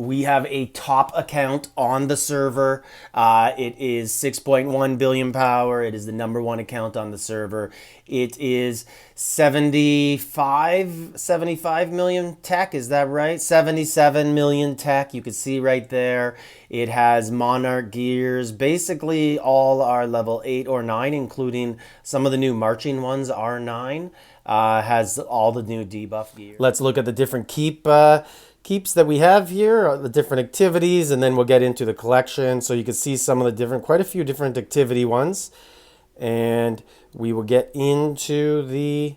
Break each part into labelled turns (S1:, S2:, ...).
S1: We have a top account on the server. It is 6.1 billion power. It is the number one account on the server. It is 75 million tech. Is that right? 77 million tech. You can see right there. It has Monarch gears. Basically, all are level 8 or 9, including some of the new marching ones are 9. Has all the new debuff gear. Let's look at the different keeps that we have here, the different activities, and then we'll get into the collection. So you can see some of the different, quite a few different activity ones. And we will get into the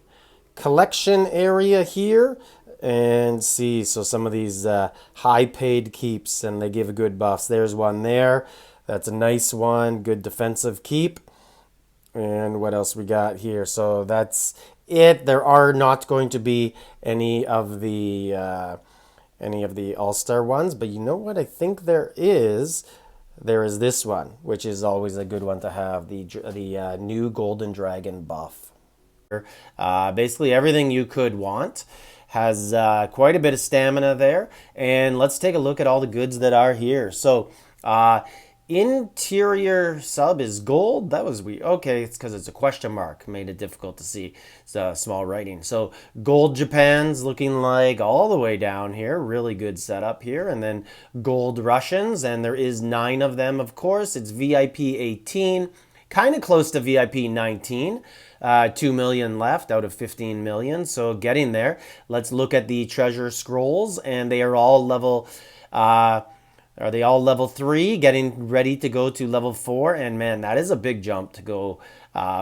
S1: collection area here and see. So some of these high paid keeps, and they give good buffs. There's one there. That's a nice one. Good defensive keep. And what else we got here? So that's it. There are not going to be any of the all-star ones, but you know what I think there is this one, which is always a good one to have, the new golden dragon buff. Basically everything you could want. Has quite a bit of stamina there, and let's take a look at all the goods that are here. So interior sub is gold. That was weird. Okay, it's because it's a question mark, made it difficult to see. It's small writing. So gold Japan's looking like all the way down here. Really good setup here. And then gold Russians, and there is 9 of them, of course. It's VIP 18, kind of close to VIP 19. 2 million left out of 15 million, so getting there. Let's look at the treasure scrolls, and they are all level are they all level 3, getting ready to go to level 4? And man, that is a big jump to go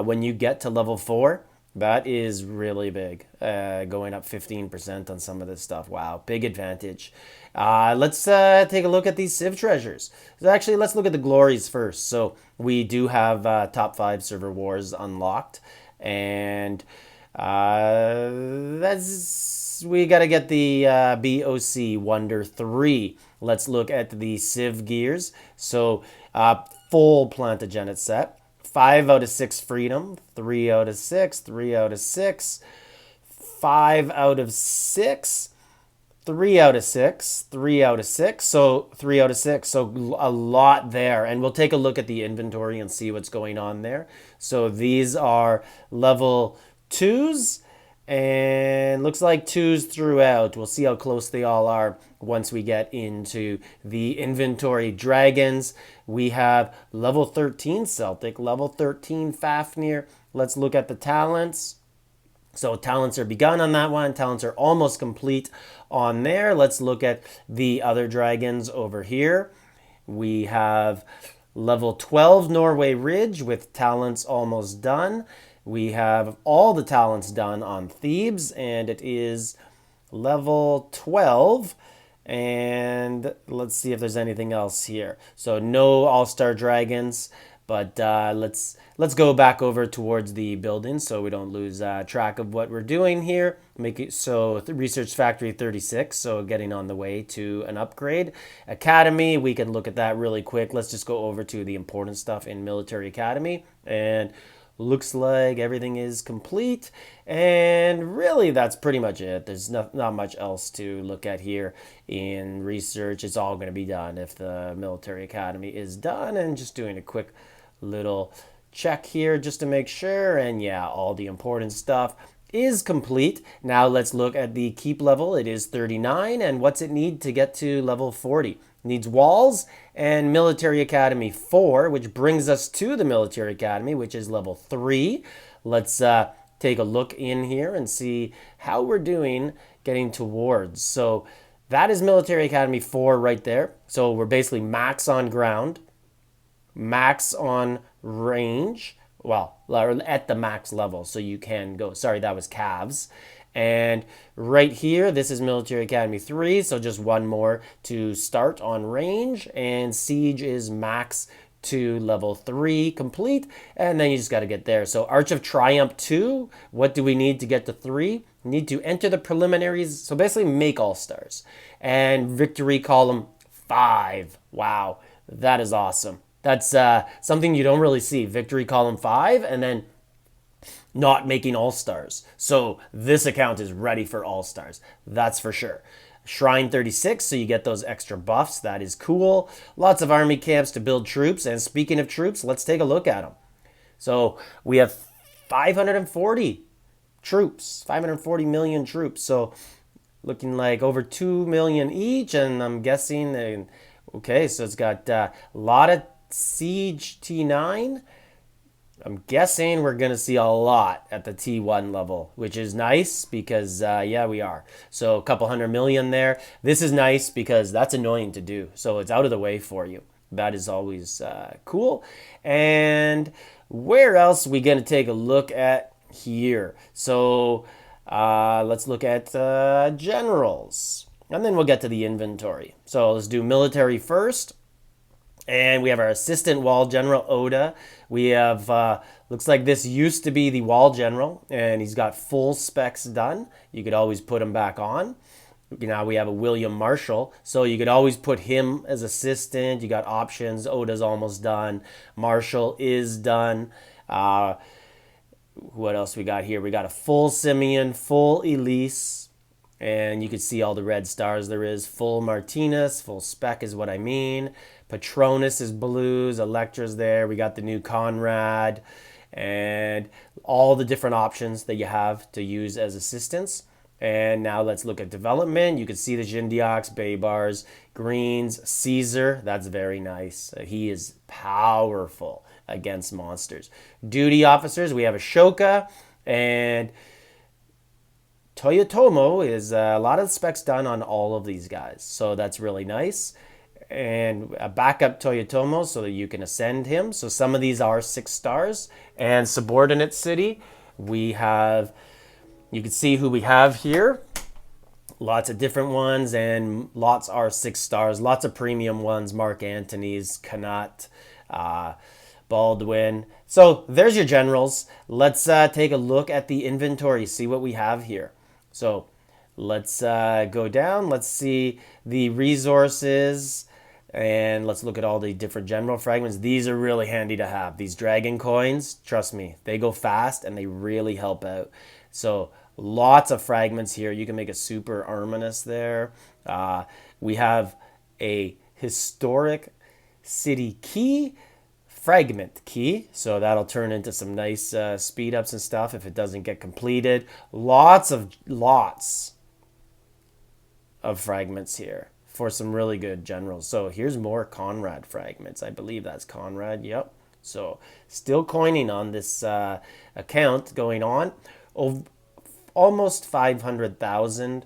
S1: when you get to level 4. That is really big, going up 15% on some of this stuff. Wow, big advantage. Let's take a look at these Civ treasures. So actually, let's look at the glories first. So we do have top 5 server wars unlocked, and we got to get the BOC Wonder 3. Let's look at the Civ gears. So full Plantagenet set. 5 out of 6 freedom. 3 out of 6. 3 out of 6. 5 out of 6. 3 out of 6. 3 out of 6. So 3 out of 6. So a lot there. And we'll take a look at the inventory and see what's going on there. So these are level 2s. And looks like 2s throughout. We'll see how close they all are once we get into the inventory. Dragons, we have level 13 Celtic, level 13 Fafnir. Let's look at the talents. So talents are begun on that one. Talents are almost complete on there. Let's look at the other dragons over here. We have level 12 Norway Ridge with talents almost done. We have all the talents done on Thebes, and it is level 12. And let's see if there's anything else here. So no all-star dragons, but let's go back over towards the building so we don't lose track of what we're doing here. Make it so Research Factory 36, so getting on the way to an upgrade. Academy, we can look at that really quick. Let's just go over to the important stuff in Military Academy, and looks like everything is complete, and really that's pretty much it. There's not much else to look at here in research. It's all going to be done if the Military Academy is done, and just doing a quick little check here just to make sure, and yeah, all the important stuff is complete. Now let's look at the keep level. It is 39, and what's it need to get to level 40? Needs walls and Military Academy 4, which brings us to the Military Academy, which is level 3. Let's take a look in here and see how we're doing getting towards. So that is Military Academy 4 right there. So we're basically max on ground, max on range, well, at the max level, so you can go, sorry, that was calves. And right here, this is Military Academy 3, so just one more to start on range, and Siege is max to level 3 complete, and then you just got to get there. So Arch of Triumph 2, what do we need to get to 3? We need to enter the preliminaries, so basically make all-stars. And Victory Column 5, wow, that is awesome. That's something you don't really see, Victory Column 5, and then not making all-stars. So this account is ready for all-stars. That's for sure. Shrine 36, so you get those extra buffs. That is cool. Lots of army camps to build troops. And speaking of troops, let's take a look at them. So we have 540 troops, 540 million troops. So looking like over 2 million each. And I'm guessing, okay, so it's got a lot of Siege T9. I'm guessing we're going to see a lot at the T1 level, which is nice because, yeah, we are. So a couple 100 million there. This is nice because that's annoying to do. So it's out of the way for you. That is always cool. And where else are we going to take a look at here? So let's look at generals. And then we'll get to the inventory. So let's do military first. And we have our assistant wall general, Oda. We have, looks like this used to be the wall general, and he's got full specs done. You could always put him back on. Now we have a William Marshall, so you could always put him as assistant. You got options. Oda's almost done. Marshall is done. What else we got here? We got a full Simeon, full Elise, and you can see all the red stars there is. Full Martinez, full spec is what I mean. Patronus is blues, Electra's there. We got the new Conrad and all the different options that you have to use as assistants. And now let's look at development. You can see the Jindiaks, Baybars, Greens, Caesar. That's very nice. He is powerful against monsters. Duty officers, we have Ashoka and Toyotomo is a lot of specs done on all of these guys. So that's really nice. And a backup Toyotomo so that you can ascend him. So some of these are 6 stars. And subordinate city, we have, you can see who we have here. Lots of different ones, and lots are 6 stars. Lots of premium ones, Mark Antony's, Kanat, Baldwin. So there's your generals. Let's take a look at the inventory, see what we have here. So let's go down. Let's see the resources. And let's look at all the different general fragments. These are really handy to have. These dragon coins, trust me, they go fast and they really help out. So lots of fragments here. You can make a super Arminus there. We have a historic city key, fragment key. So that'll turn into some nice speed ups and stuff if it doesn't get completed. Lots of fragments here for some really good generals. So here's more Conrad fragments. I believe that's Conrad. Yep. So still coining on this account going on. Almost 500,000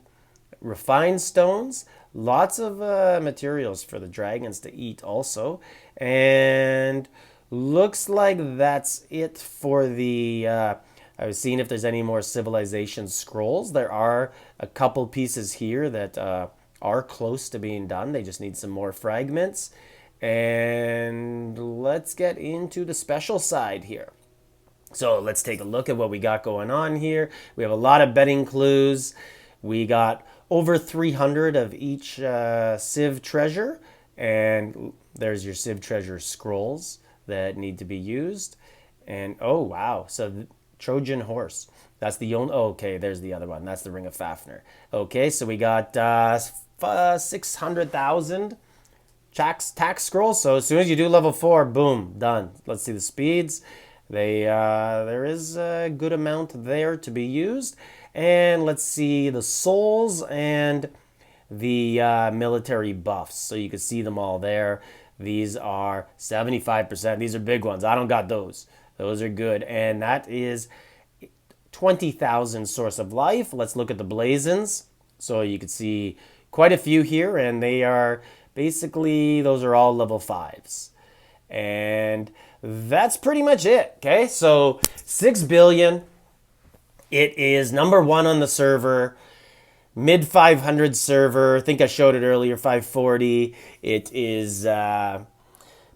S1: refined stones. Lots of materials for the dragons to eat also. And looks like that's it for the... I was seeing if there's any more civilization scrolls. There are a couple pieces here that... are close to being done. They just need some more fragments. And let's get into the special side here. So let's take a look at what we got going on here. We have a lot of betting clues. We got over 300 of each Civ treasure. And there's your Civ treasure scrolls that need to be used. And oh, wow. So Trojan horse. That's the only... Oh, okay, there's the other one. That's the Ring of Fafnir. Okay, so we got 600,000 tax scrolls. So as soon as you do level 4, boom, done. Let's see the speeds. There is a good amount there to be used. And let's see the souls and the military buffs. So you can see them all there. These are 75%. These are big ones. I don't got those. Those are good. And that is 20,000 source of life. Let's look at the blazons. So you can see quite a few here, and they are basically, those are all level 5s. And that's pretty much it. Okay, so 6 billion. It is number 1 on the server, mid 500 server. I think I showed it earlier, 540. It is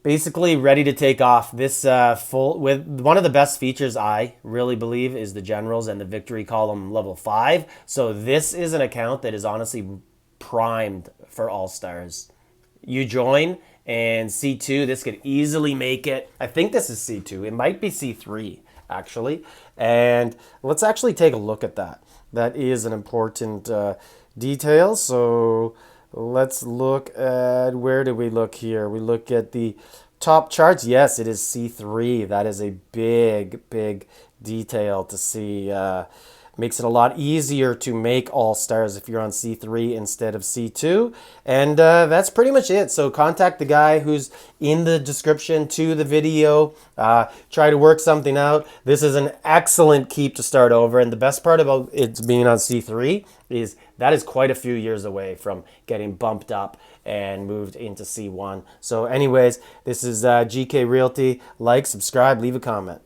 S1: basically ready to take off. This full, with one of the best features I really believe is the generals and the victory column level 5. So this is an account that is honestly primed for all stars. You join and C2, this could easily make it. I think this is C2. It might be C3 actually. And let's actually take a look at that. That is an important detail. So let's look at, where do we look here? We look at the top charts. Yes, it is C3. That is a big, big detail to see. Makes it a lot easier to make all stars if you're on C3 instead of C2. And that's pretty much it. So contact the guy who's in the description to the video. Try to work something out. This is an excellent keep to start over. And the best part about it being on C3 is that is quite a few years away from getting bumped up and moved into C1. So anyways, this is GK Realty. Like, subscribe, leave a comment.